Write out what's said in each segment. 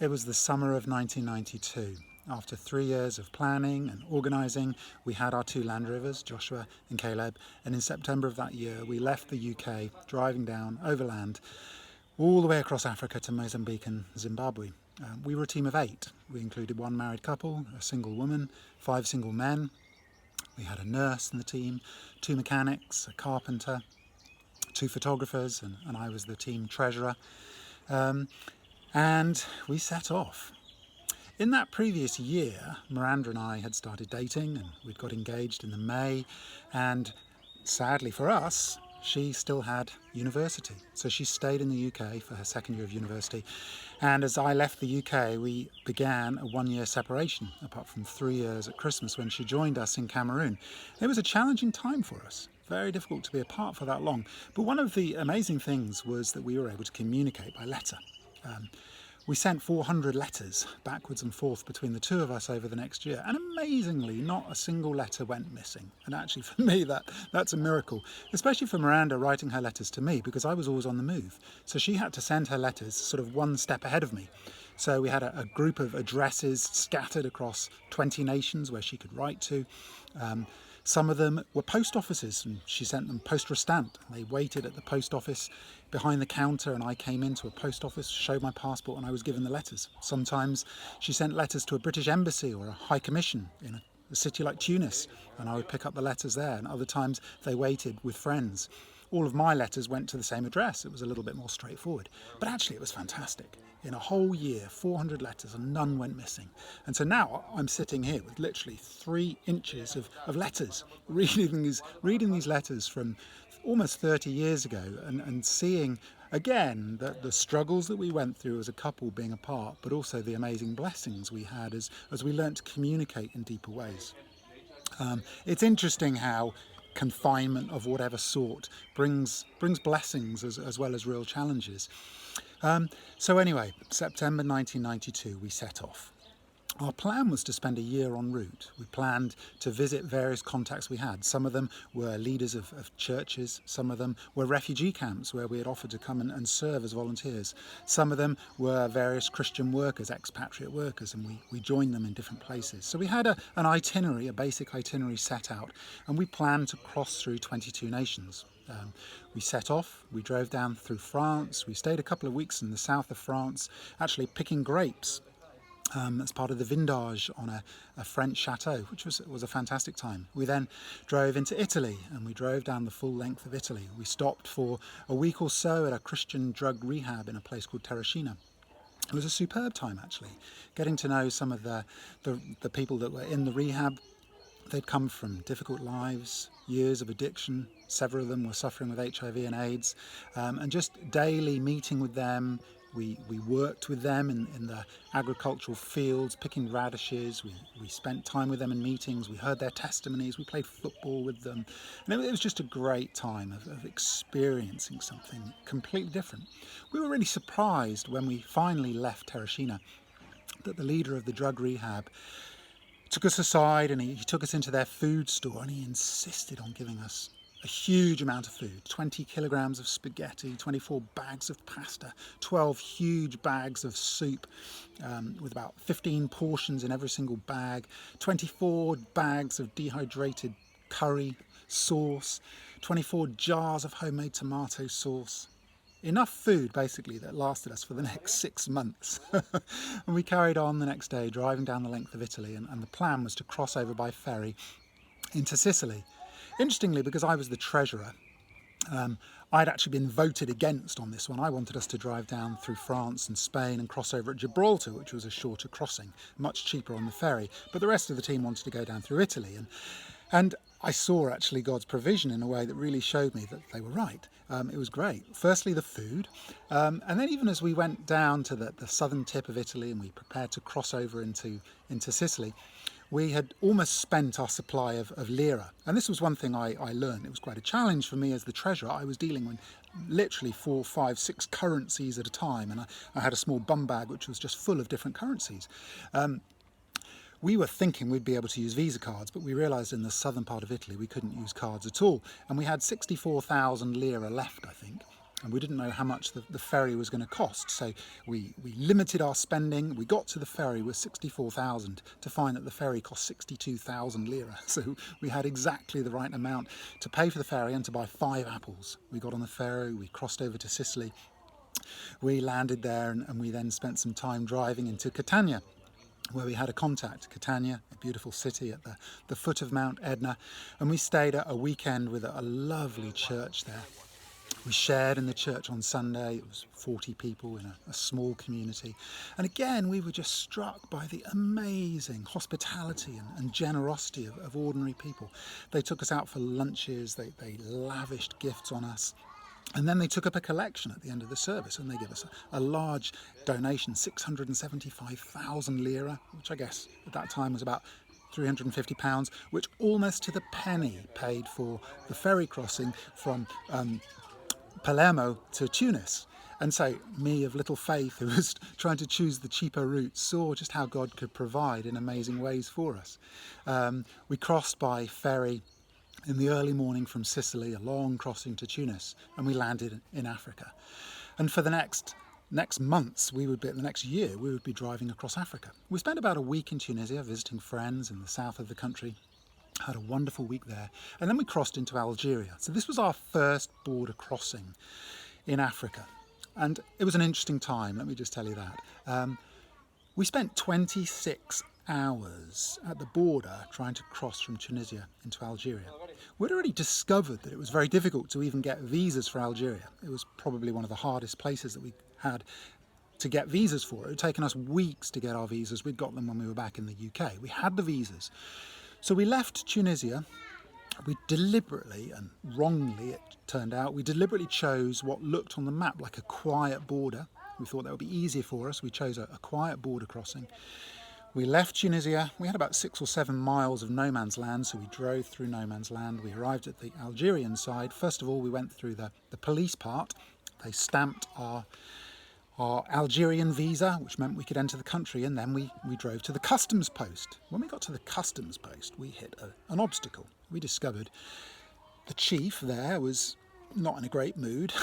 It was the summer of 1992. After 3 years of planning and organising, we had our two Land Rovers, Joshua and Caleb, and in September of that year we left the UK, driving down overland all the way across Africa to Mozambique and Zimbabwe. We were a team of 8. We included one married couple, a single woman, 5 single men. We had a nurse in the team, 2 mechanics, a carpenter, 2 photographers, and I was the team treasurer. And we set off. In that previous year, Miranda and I had started dating and we'd got engaged in the May, and sadly for us, she still had university. So she stayed in the UK for her second year of university. And as I left the UK, we began a 1-year separation, apart from 3 years at Christmas when she joined us in Cameroon. It was a challenging time for us. Very difficult to be apart for that long. But one of the amazing things was that we were able to communicate by letter. We sent 400 letters backwards and forth between the two of us over the next year, and amazingly not a single letter went missing. And actually for me that's a miracle, especially for Miranda writing her letters to me, because I was always on the move. So she had to send her letters sort of one step ahead of me. So we had a group of addresses scattered across 20 nations where she could write to. Some of them were post offices, and she sent them post restant. They waited at the post office behind the counter, and I came into a post office, showed my passport, and I was given the letters. Sometimes she sent letters to a British embassy or a high commission in a city like Tunis, and I would pick up the letters there. And other times they waited with friends. All of my letters went to the same address. It was a little bit more straightforward. But actually it was fantastic. In a whole year, 400 letters, and none went missing. And so now I'm sitting here with literally 3 inches of letters, reading these letters from almost 30 years ago, and seeing again the struggles that we went through as a couple being apart, but also the amazing blessings we had as we learnt to communicate in deeper ways. It's interesting how confinement of whatever sort brings blessings as well as real challenges. So anyway, September 1992 we set off. Our plan was to spend a year en route. We planned to visit various contacts we had. Some of them were leaders of churches. Some of them were refugee camps where we had offered to come and serve as volunteers. Some of them were various Christian workers, expatriate workers, and we joined them in different places. So we had an itinerary, a basic itinerary set out, and we planned to cross through 22 nations. We set off, we drove down through France, we stayed a couple of weeks in the south of France, actually picking grapes. As part of the vindage on a French chateau, which was a fantastic time. We then drove into Italy, and we drove down the full length of Italy. We stopped for a week or so at a Christian drug rehab in a place called Terracina. It was a superb time, actually, getting to know some of the people that were in the rehab. They'd come from difficult lives, years of addiction. Several of them were suffering with HIV and AIDS, and just daily meeting with them. We worked with them in the agricultural fields, picking radishes. We spent time with them in meetings. We heard their testimonies. We played football with them. And it was just a great time of experiencing something completely different. We were really surprised when we finally left Terracina that the leader of the drug rehab took us aside, and he took us into their food store, and he insisted on giving us a huge amount of food, 20 kilograms of spaghetti, 24 bags of pasta, 12 huge bags of soup with about 15 portions in every single bag, 24 bags of dehydrated curry sauce, 24 jars of homemade tomato sauce. Enough food basically that lasted us for the next 6 months. And we carried on the next day driving down the length of Italy, and the plan was to cross over by ferry into Sicily. Interestingly, because I was the treasurer, I'd actually been voted against on this one. I wanted us to drive down through France and Spain and cross over at Gibraltar, which was a shorter crossing, much cheaper on the ferry. But the rest of the team wanted to go down through Italy. And I saw actually God's provision in a way that really showed me that they were right. It was great. Firstly, the food. And then even as we went down to the southern tip of Italy and we prepared to cross over into Sicily, we had almost spent our supply of lira. And this was one thing I learned. It was quite a challenge for me as the treasurer. I was dealing with literally 4, 5, 6 currencies at a time. And I had a small bum bag which was just full of different currencies. We were thinking we'd be able to use Visa cards, but we realised in the southern part of Italy we couldn't use cards at all. And we had 64,000 lira left, I think. and we didn't know how much the ferry was going to cost. So we limited our spending. We got to the ferry with 64,000 to find that the ferry cost 62,000 lira. So we had exactly the right amount to pay for the ferry and to buy 5 apples. We got on the ferry, we crossed over to Sicily. We landed there and we then spent some time driving into Catania, where we had a contact. Catania, a beautiful city at the foot of Mount Etna, and we stayed at a weekend with a lovely church there. We shared in the church on Sunday. It was 40 people in a small community. And again, we were just struck by the amazing hospitality and generosity of ordinary people. They took us out for lunches, they lavished gifts on us. And then they took up a collection at the end of the service, and they gave us a large donation, 675,000 lira, which I guess at that time was about £350, which almost to the penny paid for the ferry crossing from Palermo to Tunis. And so me of little faith, who was trying to choose the cheaper route, saw just how God could provide in amazing ways for us. We crossed by ferry in the early morning from Sicily, a long crossing to Tunis, and we landed in Africa. And for the next months, the next year, we would be driving across Africa. We spent about a week in Tunisia visiting friends in the south of the country, had a wonderful week there, and then we crossed into Algeria. So this was our first border crossing in Africa, and it was an interesting time, let me just tell you that. We spent 26 hours at the border trying to cross from Tunisia into Algeria. We'd already discovered that it was very difficult to even get visas for Algeria. It was probably one of the hardest places that we had to get visas for. It had taken us weeks to get our visas. We'd got them when we were back in the UK. We had the visas. So we left Tunisia. We deliberately, and wrongly it turned out, we deliberately chose what looked on the map like a quiet border. We thought that would be easier for us. We chose a quiet border crossing. We left Tunisia. We had about 6 or 7 miles of no man's land, so we drove through no man's land. We arrived at the Algerian side. First of all, we went through the police part. They stamped our Algerian visa, which meant we could enter the country, and then we drove to the customs post. When we got to the customs post, we hit an obstacle. We discovered the chief there was not in a great mood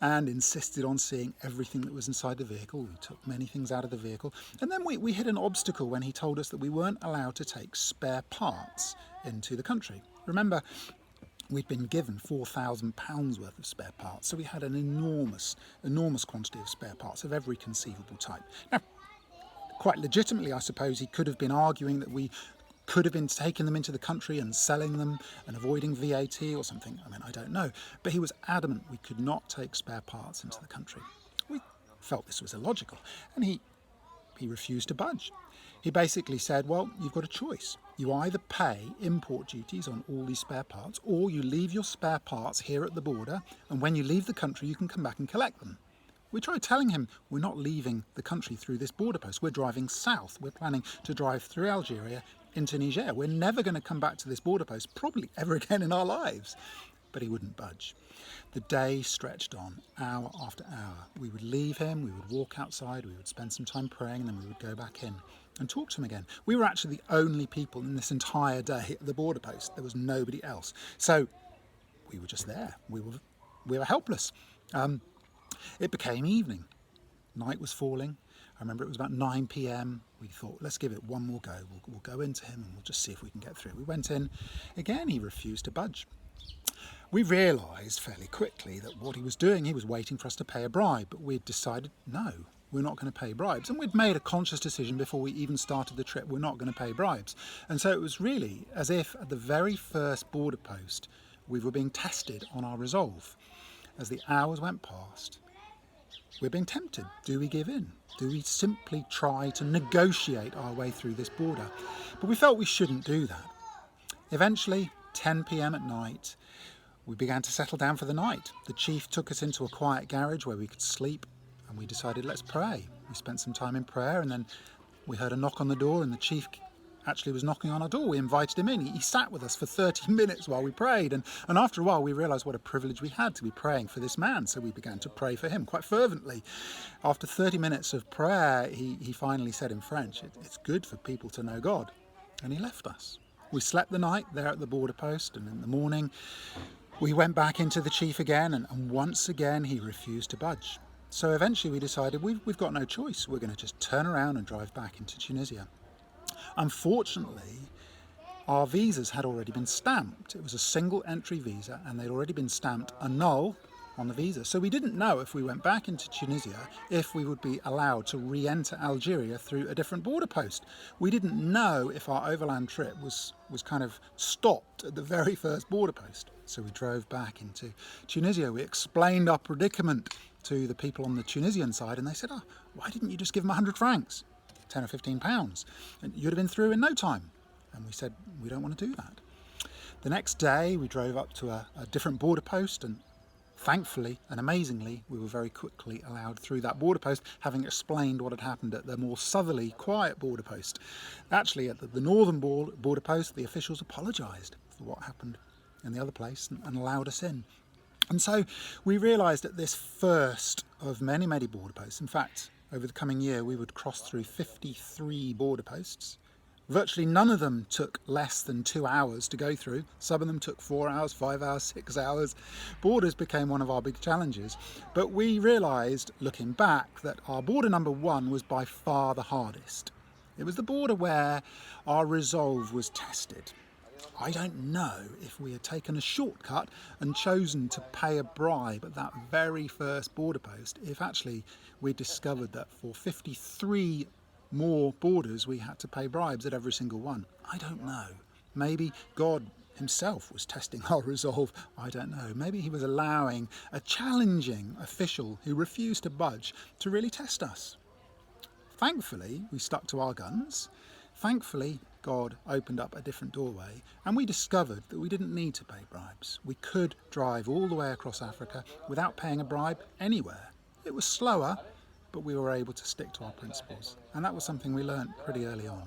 and insisted on seeing everything that was inside the vehicle. We took many things out of the vehicle, and then we hit an obstacle when he told us that we weren't allowed to take spare parts into the country. Remember, we'd been given £4,000 worth of spare parts, so we had an enormous quantity of spare parts of every conceivable type. Now, quite legitimately, I suppose, he could have been arguing that we could have been taking them into the country and selling them and avoiding VAT or something. I mean, I don't know. But he was adamant we could not take spare parts into the country. We felt this was illogical, and he refused to budge. He basically said, well, you've got a choice. You either pay import duties on all these spare parts, or you leave your spare parts here at the border, and when you leave the country, you can come back and collect them. We tried telling him we're not leaving the country through this border post. We're driving south. We're planning to drive through Algeria into Niger. We're never going to come back to this border post, probably ever again in our lives. But he wouldn't budge. The day stretched on, hour after hour. We would leave him, we would walk outside, we would spend some time praying, and then we would go back in and talk to him again. We were actually the only people in this entire day at the border post. There was nobody else. So we were just there. We were helpless. It became evening. Night was falling. I remember it was about 9 p.m. We thought, let's give it one more go. We'll go into him and we'll just see if we can get through. We went in. Again, he refused to budge. We realised fairly quickly that what he was doing, he was waiting for us to pay a bribe. But we'd decided, no, we're not going to pay bribes. And we'd made a conscious decision before we even started the trip, we're not going to pay bribes. And so it was really as if at the very first border post, we were being tested on our resolve. As the hours went past, we're being tempted. Do we give in? Do we simply try to negotiate our way through this border? But we felt we shouldn't do that. Eventually, 10 p.m. at night, we began to settle down for the night. The chief took us into a quiet garage where we could sleep, and we decided, let's pray. We spent some time in prayer, and then we heard a knock on the door, and the chief actually was knocking on our door. We invited him in. He sat with us for 30 minutes while we prayed, and after a while we realised what a privilege we had to be praying for this man, so we began to pray for him quite fervently. After 30 minutes of prayer, he finally said in French, it's good for people to know God, and he left us. We slept the night there at the border post, and in the morning We went back into the chief again, and once again he refused to budge. So eventually we decided we've got no choice. We're going to just turn around and drive back into Tunisia. Unfortunately, our visas had already been stamped. It was a single entry visa and they'd already been stamped a null on the visa. So we didn't know if we went back into Tunisia if we would be allowed to re-enter Algeria through a different border post. We didn't know if our overland trip was kind of stopped at the very first border post. So we drove back into Tunisia. We explained our predicament to the people on the Tunisian side and they said, oh, why didn't you just give them 100 francs, 10 or 15 pounds? And you'd have been through in no time. And we said, we don't want to do that. The next day we drove up to a different border post, and thankfully and amazingly we were very quickly allowed through that border post, having explained what had happened at the more southerly, quiet border post. Actually, at the northern border post, the officials apologised for what happened in the other place and allowed us in. And so we realised at this first of many, many border posts, in fact, over the coming year we would cross through 53 border posts. Virtually none of them took less than 2 hours to go through. Some of them took 4 hours, 5 hours, 6 hours. Borders became one of our big challenges. But we realised, looking back, that our border number 1 was by far the hardest. It was the border where our resolve was tested. I don't know if we had taken a shortcut and chosen to pay a bribe at that very first border post, if actually we discovered that for 53 more borders we had to pay bribes at every single one. I don't know. Maybe God himself was testing our resolve. I don't know. Maybe he was allowing a challenging official who refused to budge to really test us. Thankfully, we stuck to our guns. Thankfully, God opened up a different doorway and we discovered that we didn't need to pay bribes. We could drive all the way across Africa without paying a bribe anywhere. It was slower, but we were able to stick to our principles. And that was something we learnt pretty early on.